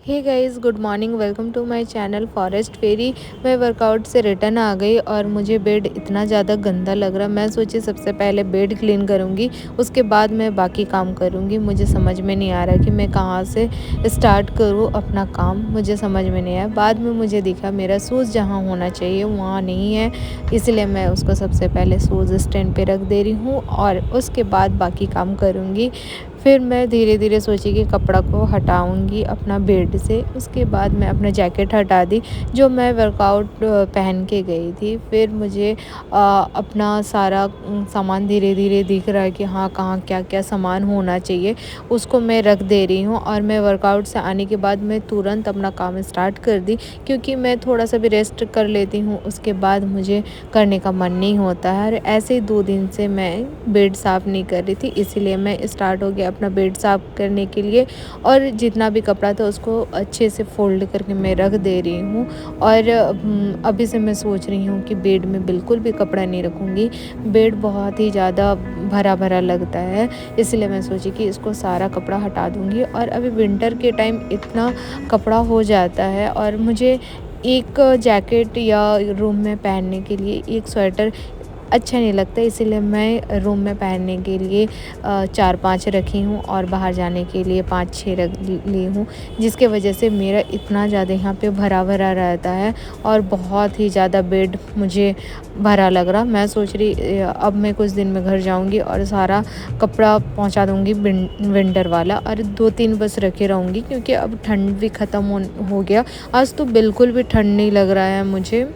Hey guys, good morning. Welcome to my channel forest fairy. मैं workout से return आ गई और मुझे बेड इतना ज़्यादा गंदा लग रहा। मैं सोची सबसे पहले बेड क्लीन करूँगी, उसके बाद मैं बाकी काम करूँगी। मुझे समझ में नहीं आ रहा कि मैं कहाँ से स्टार्ट करूँ अपना काम। मुझे समझ में नहीं आया। बाद में मुझे दिखा मेरा शूज़ जहाँ होना चाहिए वहाँ नहीं है, इसलिए मैं उसको सबसे पहले शूज़ स्टैंड पे रख दे रही हूँ और उसके बाद बाकी काम करूँगी। फिर मैं धीरे धीरे सोची कि कपड़ा को हटाऊंगी अपना बेड से। उसके बाद मैं अपना जैकेट हटा दी जो मैं वर्कआउट पहन के गई थी। फिर मुझे अपना सारा सामान धीरे धीरे दिख रहा है कि हाँ, कहाँ क्या क्या सामान होना चाहिए, उसको मैं रख दे रही हूँ। और मैं वर्कआउट से आने के बाद मैं तुरंत अपना काम स्टार्ट कर दी, क्योंकि मैं थोड़ा सा भी रेस्ट कर लेती हूँ उसके बाद मुझे करने का मन नहीं होता है। और ऐसे ही 2 दिन से मैं बेड साफ़ नहीं कर रही थी, इसीलिए मैं स्टार्ट हो गया अपना बेड साफ़ करने के लिए। और जितना भी कपड़ा था उसको अच्छे से फ़ोल्ड करके मैं रख दे रही हूँ। और अभी से मैं सोच रही हूँ कि बेड में बिल्कुल भी कपड़ा नहीं रखूँगी। बेड बहुत ही ज़्यादा भरा भरा लगता है, इसलिए मैं सोची कि इसको सारा कपड़ा हटा दूँगी। और अभी विंटर के टाइम इतना कपड़ा हो जाता है और मुझे एक जैकेट या रूम में पहनने के लिए एक स्वेटर अच्छा नहीं लगता, इसीलिए मैं रूम में पहनने के लिए 4-5 रखी हूँ और बाहर जाने के लिए 5-6 रख ली हूँ, जिसके वजह से मेरा इतना ज़्यादा यहाँ पे भरा भरा रहता है और बहुत ही ज़्यादा बेड मुझे भरा लग रहा। मैं सोच रही अब मैं कुछ दिन में घर जाऊँगी और सारा कपड़ा पहुँचा दूँगी विंटर वाला, और 2-3 बस रखे रहूँगी, क्योंकि अब ठंड भी ख़त्म हो गया। आज तो बिल्कुल भी ठंड नहीं लग रहा है मुझे।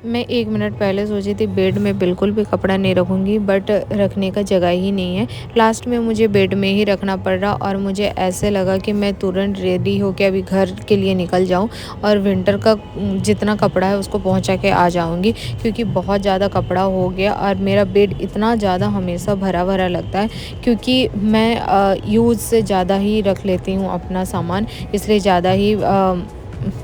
मैं 1 मिनट पहले सोची थी बेड में बिल्कुल भी कपड़ा नहीं रखूँगी, बट रखने का जगह ही नहीं है। लास्ट में मुझे बेड में ही रखना पड़ रहा और मुझे ऐसे लगा कि मैं तुरंत रेडी होके अभी घर के लिए निकल जाऊँ और विंटर का जितना कपड़ा है उसको पहुँचा के आ जाऊँगी, क्योंकि बहुत ज़्यादा कपड़ा हो गया और मेरा बेड इतना ज़्यादा हमेशा भरा-भरा लगता है, क्योंकि मैं यूज़ से ज़्यादा ही रख लेती हूँ अपना सामान, इसलिए ज़्यादा ही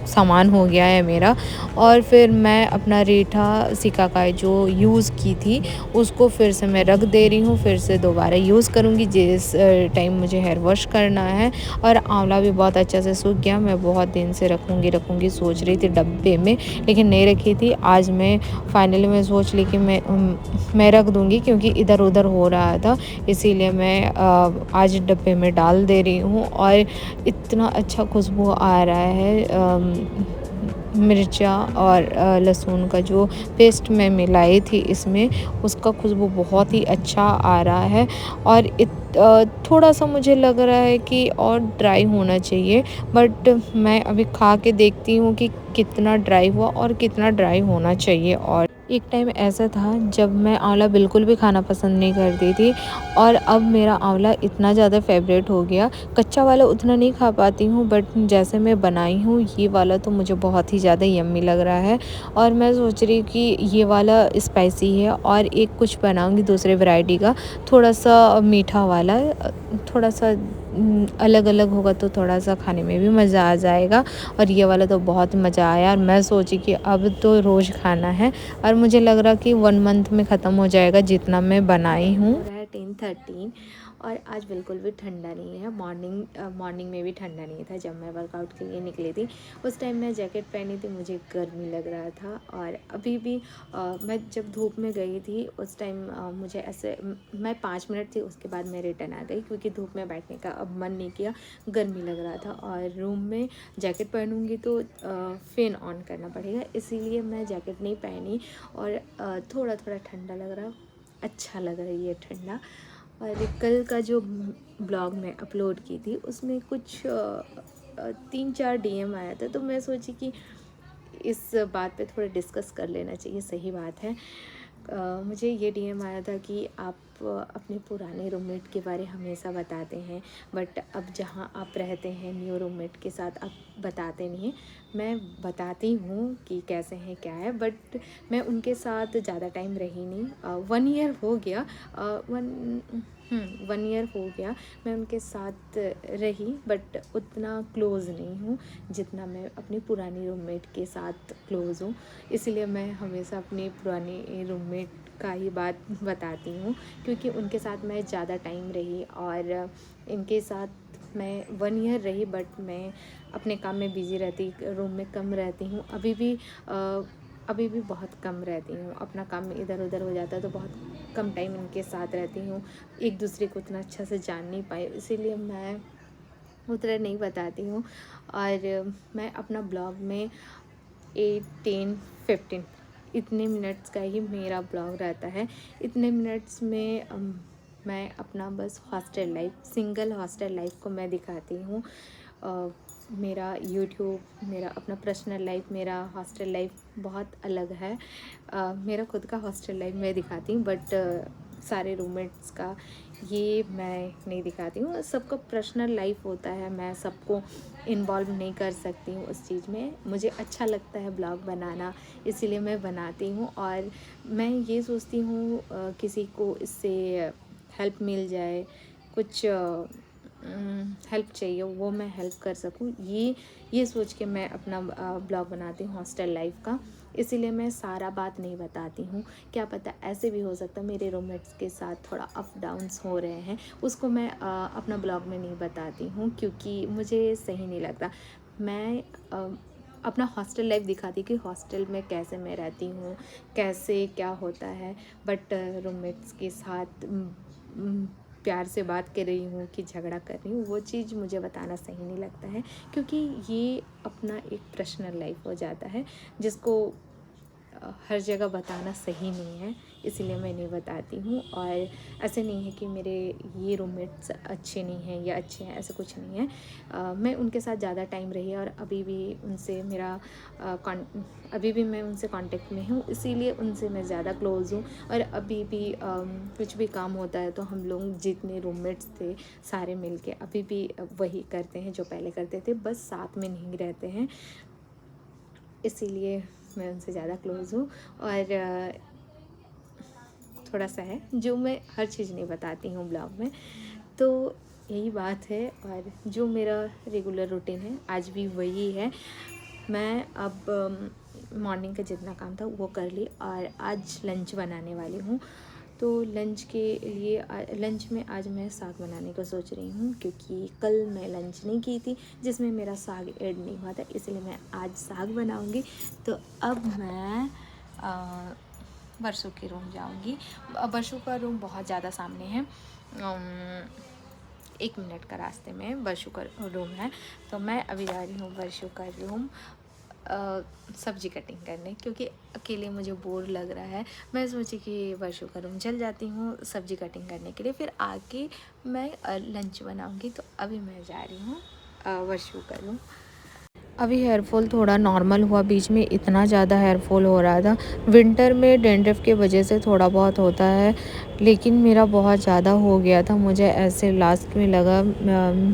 सामान हो गया है मेरा। और फिर मैं अपना रीठा सिकाकाई जो यूज़ की थी उसको फिर से मैं रख दे रही हूँ, फिर से दोबारा यूज़ करूँगी जिस टाइम मुझे हेयर वॉश करना है। और आंवला भी बहुत अच्छा से सूख गया। मैं बहुत दिन से रखूँगी सोच रही थी डब्बे में, लेकिन नहीं रखी थी। आज मैं फाइनली मैं सोच ली कि मैं रख दूँगी, क्योंकि इधर उधर हो रहा था, इसीलिए मैं आज डब्बे में डाल दे रही हूँ। और इतना अच्छा खुशबू आ रहा है मिर्चा और लहसुन का जो पेस्ट मैं मिलाई थी इसमें, उसका खुशबू बहुत ही अच्छा आ रहा है। और थोड़ा सा मुझे लग रहा है कि और ड्राई होना चाहिए, बट मैं अभी खा के देखती हूँ कि कितना ड्राई हुआ और कितना ड्राई होना चाहिए। और एक टाइम ऐसा था जब मैं आंवला बिल्कुल भी खाना पसंद नहीं करती थी, और अब मेरा आंवला इतना ज़्यादा फेवरेट हो गया। कच्चा वाला उतना नहीं खा पाती हूँ, बट जैसे मैं बनाई हूँ ये वाला तो मुझे बहुत ही ज़्यादा यम्मी लग रहा है। और मैं सोच रही हूँ कि ये वाला स्पाइसी है, और एक कुछ बनाऊँगी दूसरे वैरायटी का, थोड़ा सा मीठा वाला, थोड़ा सा अलग अलग होगा तो थोड़ा सा खाने में भी मज़ा आ जाएगा। और ये वाला तो बहुत मज़ा आया, और मैं सोची कि अब तो रोज़ खाना है। और मुझे लग रहा कि 1 मंथ में ख़त्म हो जाएगा जितना मैं बनाई हूँ। हो रहा है 10:13 और आज बिल्कुल भी ठंडा नहीं है। मॉर्निंग में भी ठंडा नहीं था। जब मैं वर्कआउट के लिए निकली थी उस टाइम मैं जैकेट पहनी थी, मुझे गर्मी लग रहा था। और अभी भी मैं जब धूप में गई थी उस टाइम मुझे ऐसे मैं 5 मिनट थी, उसके बाद मैं रिटर्न आ गई, क्योंकि धूप में बैठने का अब मन नहीं किया, गर्मी लग रहा था। और रूम में जैकेट पहनूंगी तो फ़ैन ऑन करना पड़ेगा, इसीलिए मैं जैकेट नहीं पहनी। और थोड़ा थोड़ा ठंडा लग रहा, अच्छा लग रहा है ये ठंडा। और कल का जो ब्लॉग मैं अपलोड की थी उसमें कुछ 3-4 डीएम आया था, तो मैं सोची कि इस बात पे थोड़ा डिस्कस कर लेना चाहिए। सही बात है। मुझे ये डीएम आया था कि आप अपने पुराने रूममेट के बारे हमेशा बताते हैं, बट अब जहाँ आप रहते हैं न्यू रूममेट के साथ आप बताते नहीं हैं। मैं बताती हूँ कि कैसे हैं क्या है, बट मैं उनके साथ ज़्यादा टाइम रही नहीं। 1 ईयर हो गया। 1 ईयर हो गया मैं उनके साथ रही, बट उतना क्लोज़ नहीं हूँ जितना मैं अपनी पुरानी रूममेट के साथ क्लोज़ हूँ। इसलिए मैं हमेशा अपनी पुरानी रूममेट का ही बात बताती हूँ, क्योंकि उनके साथ मैं ज़्यादा टाइम रही और इनके साथ मैं 1 ईयर रही, बट मैं अपने काम में बिज़ी रहती, रूम में कम रहती हूँ। अभी भी बहुत कम रहती हूँ, अपना काम इधर उधर हो जाता है तो बहुत कम टाइम इनके साथ रहती हूँ। एक दूसरे को उतना अच्छा से जान नहीं पाए, इसीलिए मैं उतना नहीं बताती हूँ। और मैं अपना ब्लॉग में 8-10-15 इतने मिनट्स का ही मेरा ब्लॉग रहता है। इतने मिनट्स में मैं अपना बस hostel life, single hostel life को मैं दिखाती हूँ। मेरा यूट्यूब, मेरा अपना पर्सनल लाइफ, मेरा हॉस्टल लाइफ बहुत अलग है। मेरा खुद का हॉस्टल लाइफ मैं दिखाती हूँ, बट सारे रूममेट्स का ये मैं नहीं दिखाती हूँ। सबका पर्सनल लाइफ होता है, मैं सबको इन्वॉल्व नहीं कर सकती हूँ उस चीज़ में। मुझे अच्छा लगता है ब्लॉग बनाना, इसीलिए मैं बनाती हूँ। और मैं ये सोचती हूँ किसी को इससे हेल्प मिल जाए, कुछ हेल्प चाहिए वो मैं हेल्प कर सकूँ, ये सोच के मैं अपना ब्लॉग बनाती हूँ हॉस्टल लाइफ का। इसीलिए मैं सारा बात नहीं बताती हूँ। क्या पता ऐसे भी हो सकता है मेरे रूममेट्स के साथ थोड़ा अप डाउन्स हो रहे हैं, उसको मैं अपना ब्लॉग में नहीं बताती हूँ, क्योंकि मुझे सही नहीं लगता। मैं अपना हॉस्टल लाइफ दिखाती कि हॉस्टल में कैसे मैं रहती हूँ, कैसे क्या होता है। बट रूममेट्स के साथ प्यार से बात कर रही हूँ कि झगड़ा कर रही हूँ, वो चीज़ मुझे बताना सही नहीं लगता है, क्योंकि ये अपना एक पर्सनल लाइफ हो जाता है जिसको हर जगह बताना सही नहीं है, इसीलिए मैं नहीं बताती हूँ। और ऐसे नहीं है कि मेरे ये रूममेट्स अच्छे नहीं हैं या अच्छे हैं, ऐसा कुछ नहीं है। मैं उनके साथ ज़्यादा टाइम रही और अभी भी उनसे अभी भी मैं उनसे कांटेक्ट में हूँ, इसीलिए उनसे मैं ज़्यादा क्लोज़ हूँ। और अभी भी कुछ भी काम होता है तो हम लोग जितने रूममेट्स थे सारे मिलके अभी भी वही करते हैं जो पहले करते थे, बस साथ में नहीं रहते हैं, इसीलिए मैं उनसे ज़्यादा क्लोज़ हूँ। और थोड़ा सा है जो मैं हर चीज़ नहीं बताती हूँ ब्लॉग में, तो यही बात है। और जो मेरा रेगुलर रूटीन है आज भी वही है। मैं अब मॉर्निंग का जितना काम था वो कर ली, और आज लंच बनाने वाली हूँ। तो लंच के लिए लंच में आज मैं साग बनाने का सोच रही हूँ, क्योंकि कल मैं लंच नहीं की थी जिसमें मेरा साग ऐड नहीं हुआ था, इसलिए मैं आज साग बनाऊँगी। तो अब मैं वर्षों के रूम जाऊँगी। वर्षों का रूम बहुत ज़्यादा सामने है, 1 मिनट का रास्ते में वर्षों का रूम है। तो मैं अभी जा रही हूँ वर्षों का रूम सब्जी कटिंग करने, क्योंकि अकेले मुझे बोर लग रहा है। मैं सोची कि वर्षों का रूम चल जाती हूँ सब्जी कटिंग करने के लिए, फिर आके मैं लंच बनाऊँगी। तो अभी मैं जा रही हूँ वर्षों का रूम। अभी हेयर फॉल थोड़ा नॉर्मल हुआ, बीच में इतना ज़्यादा हेयर फॉल हो रहा था। विंटर में डैंड्रफ के वजह से थोड़ा बहुत होता है, लेकिन मेरा बहुत ज़्यादा हो गया था। मुझे ऐसे लास्ट में लगा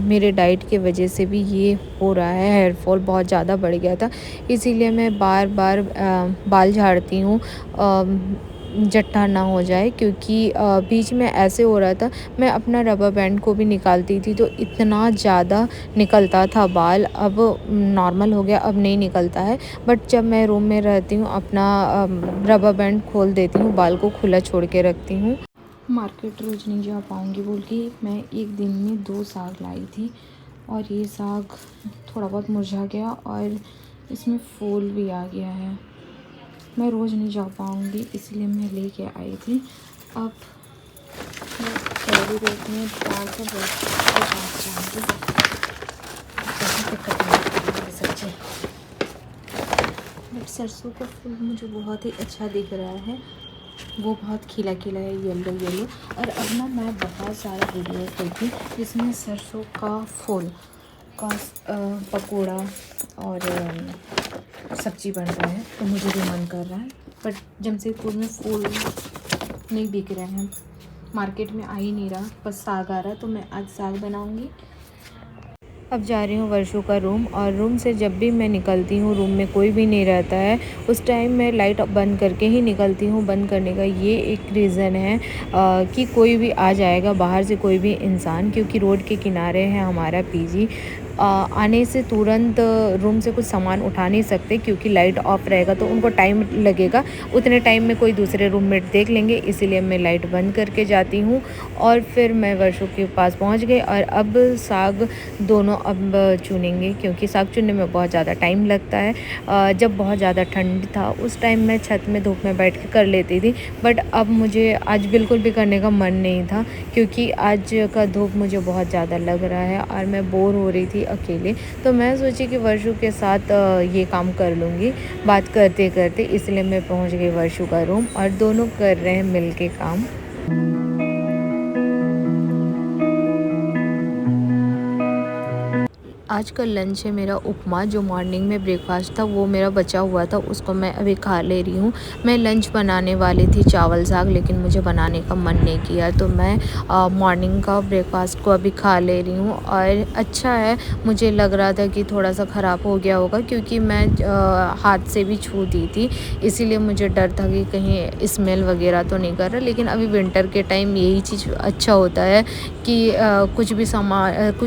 मेरे डाइट के वजह से भी ये हो रहा है, हेयर फॉल बहुत ज़्यादा बढ़ गया था। इसीलिए मैं बार बार बाल झाड़ती हूँ जट्टा ना हो जाए, क्योंकि बीच में ऐसे हो रहा था मैं अपना रबर बैंड को भी निकालती थी तो इतना ज़्यादा निकलता था बाल। अब नॉर्मल हो गया, अब नहीं निकलता है। बट जब मैं रूम में रहती हूँ अपना रबर बैंड खोल देती हूँ, बाल को खुला छोड़ के रखती हूँ। मार्केट रोज़ नहीं जा पाऊँगी बोल के मैं एक दिन में 2 साग लाई थी, और ये साग थोड़ा बहुत मुरझा गया और इसमें फूल भी आ गया है। मैं रोज़ नहीं जा पाऊँगी, इसलिए मैं लेके आई थी। अब मैं कैरी बैग में डाल कर जाऊँगी पे कटिंग सब्जी। बट सरसों का फूल मुझे बहुत ही अच्छा दिख रहा है, वो बहुत खिला खिला है, येलो येलो। और अब ना मैं बहुत सारा वीडियो देखी जिसमें सरसों का फूल का पकौड़ा और सब्जी बन रहा है, तो मुझे भी मन कर रहा है। बट जमशेदपुर में फूल नहीं बिक रहे हैं, मार्केट में आ ही नहीं रहा, बस साग आ रहा, तो मैं आज साग बनाऊंगी। अब जा रही हूँ वर्षों का रूम, और रूम से जब भी मैं निकलती हूँ रूम में कोई भी नहीं रहता है, उस टाइम मैं लाइट बंद करके ही निकलती हूँ। बंद करने का ये एक रीज़न है कि कोई भी आ जाएगा बाहर से, कोई भी इंसान, क्योंकि रोड के किनारे है हमारा पीजी, आने से तुरंत रूम से कुछ सामान उठा नहीं सकते, क्योंकि लाइट ऑफ रहेगा तो उनको टाइम लगेगा। उतने टाइम में कोई दूसरे रूममेट देख लेंगे, इसीलिए मैं लाइट बंद करके जाती हूँ। और फिर मैं वर्षों के पास पहुँच गई और अब साग दोनों अब चुनेंगे, क्योंकि साग चुनने में बहुत ज़्यादा टाइम लगता है। जब बहुत ज़्यादा ठंड था उस टाइम मैं छत में धूप में बैठ के कर लेती थी, बट अब मुझे आज बिल्कुल भी करने का मन नहीं था, क्योंकि आज का धूप मुझे बहुत ज़्यादा लग रहा है और मैं बोर हो रही थी अकेले। तो मैं सोची कि वर्षु के साथ ये काम कर लूँगी बात करते करते, इसलिए मैं पहुँच गई वर्षु का रूम और दोनों कर रहे हैं मिल के काम। आज का लंच है मेरा उपमा, जो मॉर्निंग में ब्रेकफास्ट था वो मेरा बचा हुआ था, उसको मैं अभी खा ले रही हूँ। मैं लंच बनाने वाली थी चावल साग, लेकिन मुझे बनाने का मन नहीं किया, तो मैं मॉर्निंग का ब्रेकफास्ट को अभी खा ले रही हूँ। और अच्छा है, मुझे लग रहा था कि थोड़ा सा ख़राब हो गया होगा, क्योंकि मैं हाथ से भी छू दी थी, इसीलिए मुझे डर था कि कहीं स्मेल वगैरह तो नहीं कर रहा। लेकिन अभी विंटर के टाइम यही चीज़ अच्छा होता है कि कुछ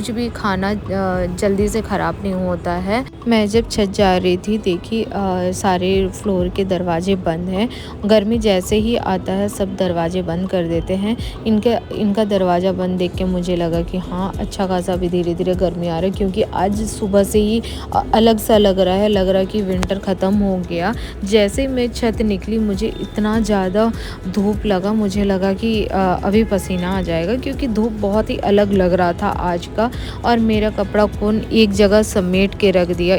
भी खाना जल्दी से ख़राब नहीं होता है। मैं जब छत जा रही थी देखी सारे फ्लोर के दरवाजे बंद हैं। गर्मी जैसे ही आता है सब दरवाजे बंद कर देते हैं। इनका दरवाज़ा बंद देख के मुझे लगा कि हाँ, अच्छा खासा अभी धीरे धीरे गर्मी आ रही है, क्योंकि आज सुबह से ही अलग सा लग रहा है कि विंटर ख़त्म हो गया। जैसे ही मैं छत निकली मुझे इतना ज़्यादा धूप लगा, मुझे लगा कि अभी पसीना आ जाएगा, क्योंकि धूप बहुत ही अलग लग रहा था आज का। और मेरा कपड़ा कौन एक जगह समेट के रख दिया,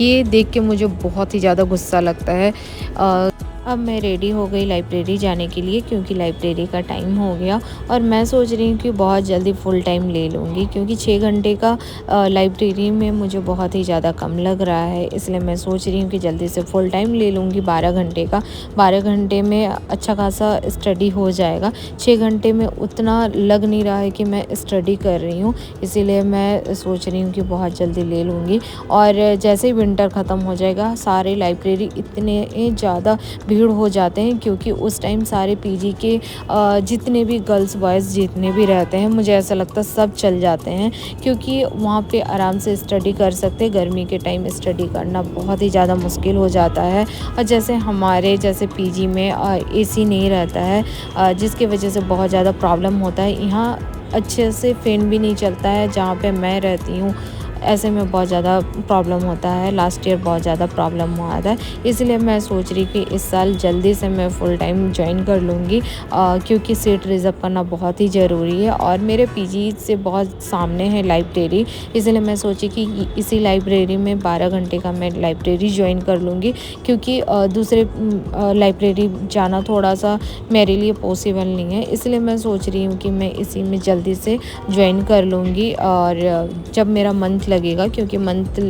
ये देख के मुझे बहुत ही ज़्यादा गुस्सा लगता है। अब मैं रेडी हो गई लाइब्रेरी जाने के लिए, क्योंकि लाइब्रेरी का टाइम हो गया और मैं सोच रही हूँ कि बहुत जल्दी फुल टाइम ले लूँगी, क्योंकि 6 घंटे का लाइब्रेरी में मुझे बहुत ही ज़्यादा कम लग रहा है। इसलिए मैं सोच रही हूँ कि जल्दी से फुल टाइम ले लूँगी 12 घंटे का। 12 घंटे में अच्छा खासा स्टडी हो जाएगा। 6 घंटे में उतना लग नहीं रहा है कि मैं स्टडी कर रही हूँ, इसीलिए मैं सोच रही हूँ कि बहुत जल्दी ले लूँगी। और जैसे ही विंटर ख़त्म हो जाएगा सारे लाइब्रेरी इतने ज़्यादा भीड़ हो जाते हैं, क्योंकि उस टाइम सारे पीजी के जितने भी गर्ल्स बॉयज़ जितने भी रहते हैं, मुझे ऐसा लगता है सब चल जाते हैं, क्योंकि वहाँ पे आराम से स्टडी कर सकते हैं। गर्मी के टाइम स्टडी करना बहुत ही ज़्यादा मुश्किल हो जाता है। और जैसे हमारे जैसे पीजी में एसी नहीं रहता है, जिसकी वजह से बहुत ज़्यादा प्रॉब्लम होता है। यहाँ अच्छे से फ़ैन भी नहीं चलता है जहाँ पे मैं रहती हूँ, ऐसे में बहुत ज़्यादा प्रॉब्लम होता है। लास्ट ईयर बहुत ज़्यादा प्रॉब्लम हुआ था, इसलिए मैं सोच रही कि इस साल जल्दी से मैं फ़ुल टाइम जॉइन कर लूँगी, क्योंकि सीट रिज़र्व करना बहुत ही ज़रूरी है। और मेरे पीजी से बहुत सामने है लाइब्रेरी, इसलिए मैं सोची कि इसी लाइब्रेरी में 12 घंटे का मैं लाइब्रेरी जॉइन कर लूँगी, क्योंकि दूसरे लाइब्रेरी जाना थोड़ा सा मेरे लिए पॉसिबल नहीं है। इसलिए मैं सोच रही हूँ कि मैं इसी में जल्दी से जॉइन कर लूँगी। और जब मेरा मंथ लगेगा, क्योंकि मंथ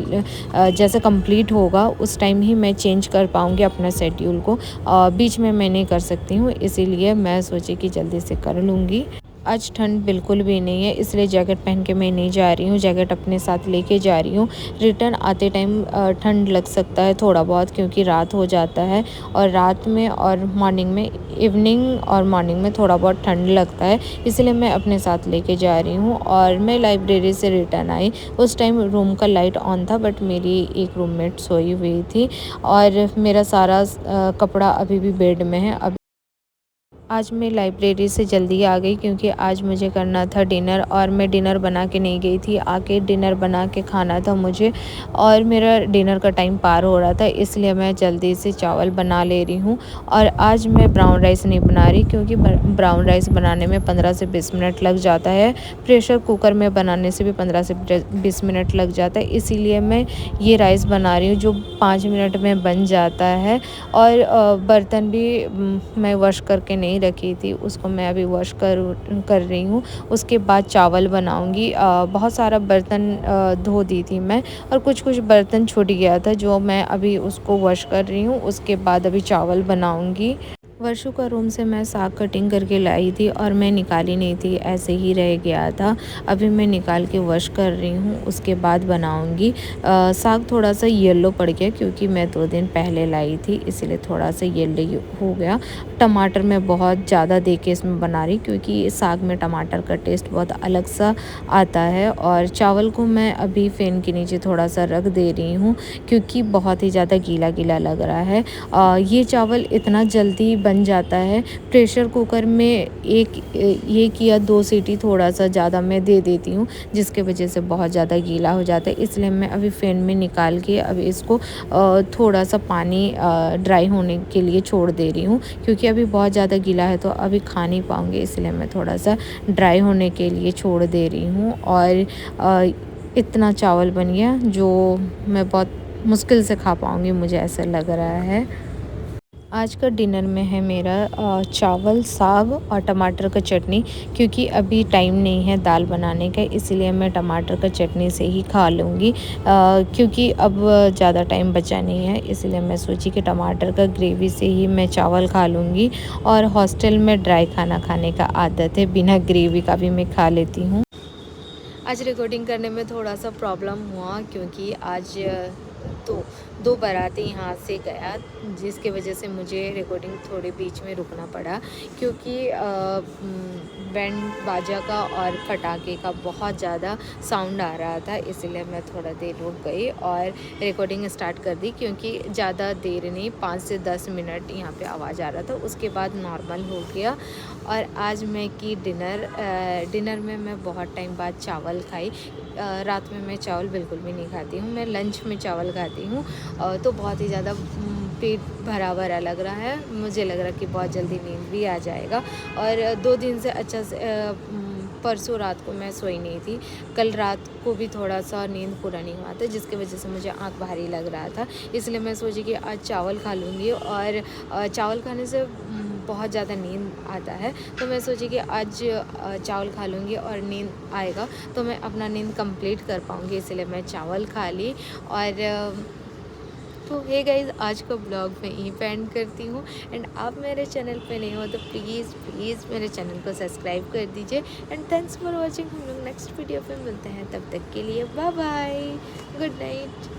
जैसे कंप्लीट होगा उस टाइम ही मैं चेंज कर पाऊँगी अपना शेड्यूल को, बीच में मैं नहीं कर सकती हूँ, इसीलिए मैं सोची कि जल्दी से कर लूँगी। आज ठंड बिल्कुल भी नहीं है, इसलिए जैकेट पहन के मैं नहीं जा रही हूँ, जैकेट अपने साथ लेके जा रही हूँ। रिटर्न आते टाइम ठंड लग सकता है थोड़ा बहुत, क्योंकि रात हो जाता है और रात में और मॉर्निंग में, इवनिंग और मॉर्निंग में थोड़ा बहुत ठंड लगता है, इसलिए मैं अपने साथ लेके जा रही हूँ। और मैं लाइब्रेरी से रिटर्न आई, उस टाइम रूम का लाइट ऑन था, बट मेरी एक रूममेट सोई हुई थी और मेरा सारा कपड़ा अभी भी बेड में है। आज मैं लाइब्रेरी से जल्दी आ गई, क्योंकि आज मुझे करना था डिनर और मैं डिनर बना के नहीं गई थी। आके डिनर बना के खाना था मुझे, और मेरा डिनर का टाइम पार हो रहा था, इसलिए मैं जल्दी से चावल बना ले रही हूँ। और आज मैं ब्राउन राइस नहीं बना रही, क्योंकि ब्राउन राइस बनाने में 15 से 20 मिनट लग जाता है। प्रेशर कुकर में बनाने से भी 15 से 20 मिनट लग जाता है, इसीलिए मैं ये राइस बना रही हूँ जो 5 मिनट में बन जाता है। और बर्तन भी मैं वॉश करके नहीं रखी थी, उसको मैं अभी वॉश कर रही हूँ। उसके बाद चावल बनाऊँगी। बहुत सारा बर्तन धो दी थी मैं, और कुछ बर्तन छूट गया था जो मैं अभी उसको वॉश कर रही हूँ। उसके बाद अभी चावल बनाऊँगी। वर्षों का रूम से मैं साग कटिंग करके लाई थी और मैं निकाली नहीं थी, ऐसे ही रह गया था। अभी मैं निकाल के वॉश कर रही हूँ, उसके बाद बनाऊँगी। साग थोड़ा सा येलो पड़ गया क्योंकि मैं 2 दिन पहले लाई थी, इसीलिए थोड़ा सा येलो हो गया। टमाटर मैं बहुत ज़्यादा दे के इसमें बना रही क्योंकि साग में टमाटर का टेस्ट बहुत अलग सा आता है। और चावल को मैं अभी फ़ैन के नीचे थोड़ा सा रख दे रही हूँ क्योंकि बहुत ही ज़्यादा गीला-गीला लग रहा है। ये चावल इतना जल्दी बन जाता है। प्रेशर कुकर में एक या 2 सीटी थोड़ा-सा ज़्यादा मैं दे देती हूँ, जिसकी वजह से बहुत ज़्यादा गीला हो जाता है। इसलिए मैं अभी फ़ैन में निकाल के अभी इसको थोड़ा-सा पानी ड्राई होने के लिए छोड़ दे रही हूँ क्योंकि अभी बहुत ज़्यादा गीला है तो अभी खा नहीं पाऊँगी, इसलिए मैं थोड़ा-सा ड्राई होने के लिए छोड़ दे रही हूँ। और इतना चावल बन गया जो मैं बहुत मुश्किल से खा पाऊँगी, मुझे ऐसा लग रहा है। आज का डिनर में है मेरा चावल, साग और टमाटर का चटनी क्योंकि अभी टाइम नहीं है दाल बनाने का, इसीलिए मैं टमाटर का चटनी से ही खा लूँगी। क्योंकि अब ज़्यादा टाइम बचा नहीं है, इसलिए मैं सोची कि टमाटर का ग्रेवी से ही मैं चावल खा लूँगी। और हॉस्टल में ड्राई खाना खाने का आदत है, बिना ग्रेवी का भी मैं खा लेती हूँ। आज रिकॉर्डिंग करने में थोड़ा सा प्रॉब्लम हुआ क्योंकि आज दो दो बाराती यहाँ से गया, जिसके वजह से मुझे रिकॉर्डिंग थोड़े बीच में रुकना पड़ा क्योंकि बैंड बाजा का और पटाखे का बहुत ज़्यादा साउंड आ रहा था, इसलिए मैं थोड़ा देर रुक गई और रिकॉर्डिंग स्टार्ट कर दी क्योंकि ज़्यादा देर नहीं, 5 से 10 मिनट यहाँ पे आवाज़ आ रहा था, उसके बाद नॉर्मल हो गया। और आज मैं की डिनर में मैं बहुत टाइम बाद चावल खाई। रात में मैं चावल बिल्कुल भी नहीं खाती हूँ, मैं लंच में चावल खाती हूँ। तो बहुत ही ज़्यादा पेट भरा भरा लग रहा है, मुझे लग रहा कि बहुत जल्दी नींद भी आ जाएगा। और 2 दिन से अच्छा से परसों रात को मैं सोई नहीं थी, कल रात को भी थोड़ा सा नींद पूरा नहीं हुआ था, जिसकी वजह से मुझे आँख भारी लग रहा था, इसलिए मैं सोची कि आज चावल खा लूँगी। और चावल खाने से बहुत ज़्यादा नींद आता है, तो मैं सोची कि आज चावल खा लूँगी और नींद आएगा तो मैं अपना नींद कंप्लीट कर पाऊँगी, इसलिए मैं चावल खा ली। और तो हे गाइस, आज का ब्लॉग मैं यहीं पे एंड करती हूँ। एंड आप मेरे चैनल पे नहीं हो तो प्लीज़ मेरे चैनल को सब्सक्राइब कर दीजिए। And thanks for watching. हम लोग नेक्स्ट वीडियो पे मिलते हैं, तब तक के लिए बाय बाय, गुड नाइट।